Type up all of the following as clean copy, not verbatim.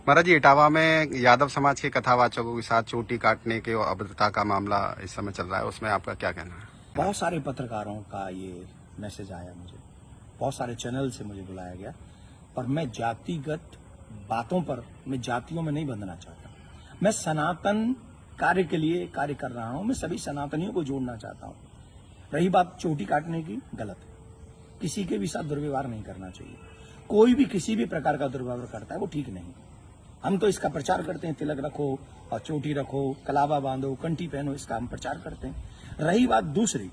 महाराज जी, इटावा में यादव समाज के कथावाचकों के साथ चोटी काटने के और अभद्रता का मामला इस समय चल रहा है, उसमें आपका क्या कहना है? बहुत सारे पत्रकारों का ये मैसेज आया मुझे, बहुत सारे चैनल से मुझे बुलाया गया, पर मैं जातिगत बातों पर, मैं जातियों में नहीं बंधना चाहता। मैं सनातन कार्य के लिए कार्य कर रहा हूं, मैं सभी सनातनियों को जोड़ना चाहता हूं। रही बात चोटी काटने की, गलत है। किसी के भी साथ दुर्व्यवहार नहीं करना चाहिए। कोई भी किसी भी प्रकार का दुर्व्यवहार करता है वो ठीक नहीं। हम तो इसका प्रचार करते हैं, तिलक रखो और चोटी रखो, कलावा बांधो, कंठी पहनो, इसका हम प्रचार करते हैं। रही बात दूसरी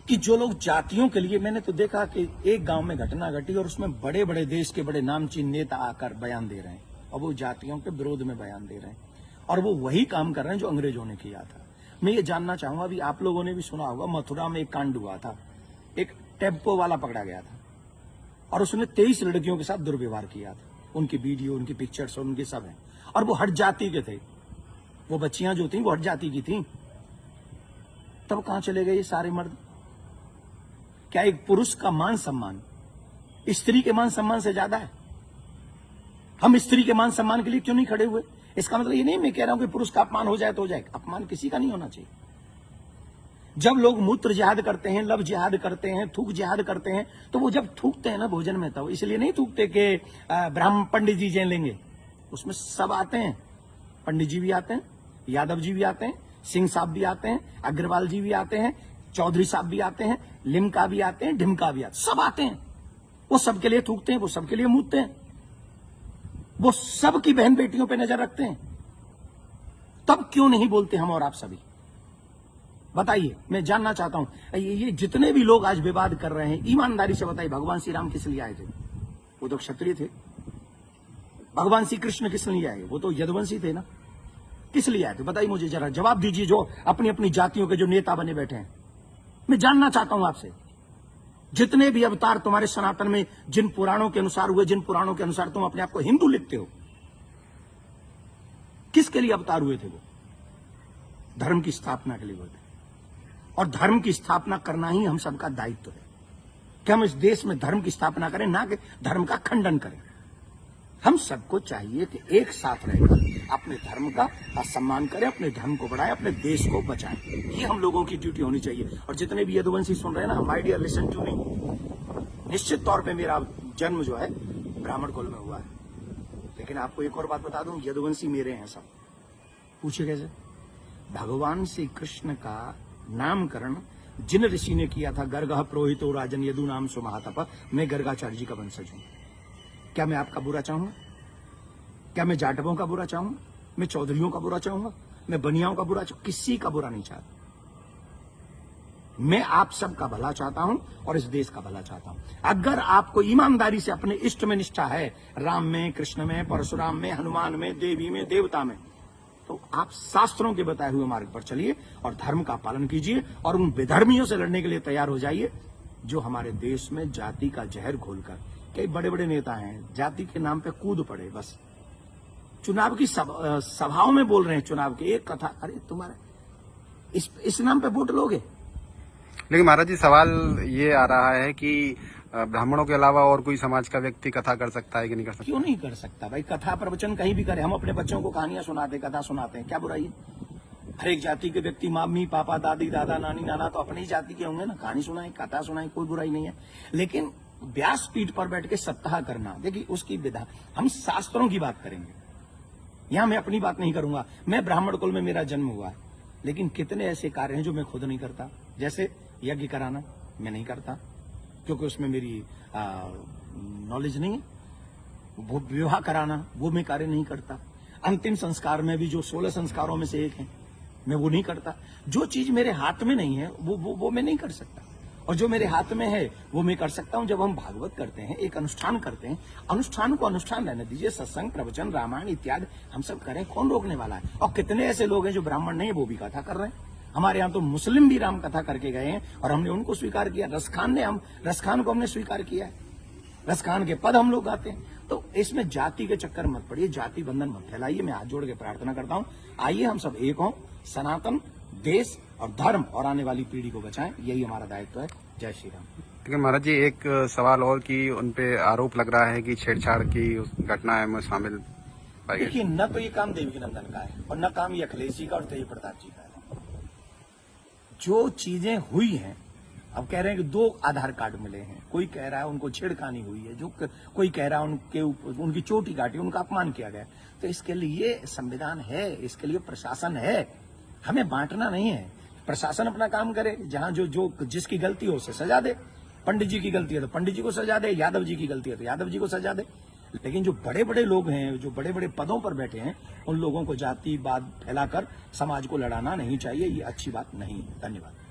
कि जो लोग जातियों के लिए, मैंने तो देखा कि एक गांव में घटना घटी और उसमें बड़े बड़े देश के बड़े नामचीन नेता आकर बयान दे रहे हैं और वो जातियों के विरोध में बयान दे रहे हैं और वो वही काम कर रहे हैं जो अंग्रेजों ने किया था। मैं ये जानना चाहूंगा, अभी आप लोगों ने भी सुना होगा, मथुरा में एक कांड हुआ था, एक टेम्पो वाला पकड़ा गया था और उसने 23 लड़कियों के साथ दुर्व्यवहार किया था। उनकी वीडियो, उनकी पिक्चर्स और उनके सब हैं और वो हट जाति के थे। वो बच्चियां जो थी वो हट जाति की थी। तब कहां चले गए ये सारे मर्द? क्या एक पुरुष का मान सम्मान स्त्री के मान सम्मान से ज्यादा है? हम स्त्री के मान सम्मान के लिए क्यों नहीं खड़े हुए? इसका मतलब ये नहीं मैं कह रहा हूं कि पुरुष का अपमान हो जाए तो हो जाए, अपमान किसी का नहीं होना चाहिए। जब लोग मूत्र जिहाद करते हैं, लव जिहाद करते हैं, थूक जिहाद करते हैं, तो वो जब थूकते हैं ना भोजन में, तब इसलिए नहीं थूकते कि ब्राह्मण पंडित जी जैन लेंगे। उसमें सब आते हैं, पंडित जी भी आते हैं, यादव जी भी आते हैं, सिंह साहब भी आते हैं, अग्रवाल जी भी आते हैं, चौधरी साहब भी आते हैं, लिमका भी आते हैं, ढिमका भी आते हैं, सब आते हैं। वो सबके लिए थूकते हैं, वो सबके लिए मूतते हैं, वो सबकी बहन बेटियों पे नजर रखते हैं। तब क्यों नहीं बोलते हम और आप सभी? बताइए, मैं जानना चाहता हूं। ये जितने भी लोग आज विवाद कर रहे हैं, ईमानदारी से बताइए, भगवान श्री राम किस लिए आए थे? वो तो क्षत्रिय थे। भगवान श्री कृष्ण किस लिए आए? वो तो यदुवंशी थे ना। किस लिए आए थे? बताइए मुझे, जरा जवाब दीजिए, जो अपनी अपनी जातियों के जो नेता बने बैठे हैं। मैं जानना चाहता हूं आपसे, जितने भी अवतार तुम्हारे सनातन में जिन पुराणों के अनुसार हुए, जिन पुराणों के अनुसार तुम अपने आप को हिंदू लिखते हो, किसके लिए अवतार हुए थे? वो धर्म की स्थापना के लिए हुए थे और धर्म की स्थापना करना ही हम सबका दायित्व है कि हम इस देश में धर्म की स्थापना करें, ना कि धर्म का खंडन करें। हम सबको चाहिए कि एक साथ रहकर अपने धर्म का सम्मान करें, अपने धर्म को बढ़ाएं, अपने देश को बचाएं। ये हम लोगों की ड्यूटी होनी चाहिए। और जितने भी यदुवंशी सुन रहे हैं ना, my dear listen to me, निश्चित तौर पे मेरा जन्म जो है ब्राह्मण कुल में हुआ है, लेकिन आपको एक और बात बता दूं, यदुवंशी मेरे हैं सब। पूछिए कैसे? भगवान श्री कृष्ण का नामकरण जिन ऋषि ने किया था, गर्गः पुरोहितो राजन यदु नाम सुमहातप, मैं गर्गाचार्य जी का वंशज हूं। क्या मैं आपका बुरा चाहूंगा? क्या मैं जाटवों का बुरा चाहूंगा? मैं चौधरियों का बुरा चाहूंगा? मैं बनियाओं का बुरा चाहूंगा? किसी का बुरा नहीं चाहता। मैं आप सबका भला चाहता हूं और इस देश का भला चाहता हूं। अगर आपको ईमानदारी से अपने इष्ट में निष्ठा है, राम में, कृष्ण में, परशुराम में, हनुमान में, देवी में, देवता में, तो आप शास्त्रों के बताए हुए मार्ग पर चलिए और धर्म का पालन कीजिए और उन विधर्मियों से लड़ने के लिए तैयार हो जाइए जो हमारे देश में जाति का जहर घोलकर, कई बड़े बड़े नेता हैं, जाति के नाम पे कूद पड़े, बस चुनाव की सभाओं में बोल रहे हैं, चुनाव की एक कथा, अरे तुम्हारे इस नाम पे वोट लोगे? लेकिन महाराज जी, सवाल ये आ रहा है कि ब्राह्मणों के अलावा और कोई समाज का व्यक्ति कथा कर सकता है कि नहीं कर सकता? क्यों नहीं कर सकता भाई? कथा प्रवचन कहीं भी करे। हम अपने बच्चों को कहानियां सुनाते, कथा सुनाते हैं, क्या बुराई है? हर एक जाति के व्यक्ति, मम्मी पापा दादी दादा नानी नाना तो अपनी ही जाति के होंगे ना, कहानी सुनाए, कथा सुनाए, कोई बुराई नहीं है। लेकिन व्यासपीठ पर बैठ के सप्ताह करना, देखिए उसकी विधा, हम शास्त्रों की बात करेंगे, यहां मैं अपनी बात नहीं करूंगा। मैं ब्राह्मण कुल में मेरा जन्म हुआ है, लेकिन कितने ऐसे कार्य हैं जो मैं खुद नहीं करता। जैसे यज्ञ कराना मैं नहीं करता, क्योंकि उसमें मेरी नॉलेज नहीं है। वो विवाह कराना वो मैं कार्य नहीं करता। अंतिम संस्कार में भी जो 16 संस्कारों में से एक है, मैं वो नहीं करता। जो चीज मेरे हाथ में नहीं है वो मैं नहीं कर सकता, और जो मेरे हाथ में है वो मैं कर सकता हूं। जब हम भागवत करते हैं, एक अनुष्ठान करते हैं, अनुष्ठान को अनुष्ठान रहने दीजिए। सत्संग, प्रवचन, रामायण इत्यादि हम सब करें, कौन रोकने वाला है? और कितने ऐसे लोग हैं जो ब्राह्मण नहीं है, वो भी कथा कर रहे हैं। हमारे यहाँ तो मुस्लिम भी राम कथा करके गए हैं और हमने उनको स्वीकार किया। रसखान को हमने स्वीकार किया है, रसखान के पद हम लोग गाते हैं। तो इसमें जाति के चक्कर मत पड़िए, जाति बंधन मत फैलाइए। मैं हाथ जोड़ के प्रार्थना करता हूं, आइए हम सब एक हों, सनातन देश और धर्म और आने वाली पीढ़ी को बचाएं, यही हमारा दायित्व है। जय श्री राम। लेकिन महाराज जी एक सवाल और कि उनपे आरोप लग रहा है कि छेड़छाड़ की उस घटना में शामिल पाई गई। देखिए, न तो ये काम देवकी नंदन का है और न काम ये अखिलेश जी का और तेज प्रताप जी का है। जो चीजें हुई हैं, अब कह रहे हैं कि 2 आधार कार्ड मिले हैं, कोई कह रहा है उनको छेड़खानी हुई है, कोई कह रहा है उनकी चोटी काटी, उनका अपमान किया गया। तो इसके लिए संविधान है, इसके लिए प्रशासन है, हमें बांटना नहीं है। प्रशासन अपना काम करे, जहां जो जिसकी गलती हो उसे सजा दे। पंडित जी की गलती है तो पंडित जी को सजा दे, यादव जी की गलती है तो यादव जी को सजा दे। लेकिन जो बड़े बड़े लोग हैं, जो बड़े बड़े पदों पर बैठे हैं, उन लोगों को जातिवाद फैलाकर समाज को लड़ाना नहीं चाहिए। ये अच्छी बात नहीं है। धन्यवाद।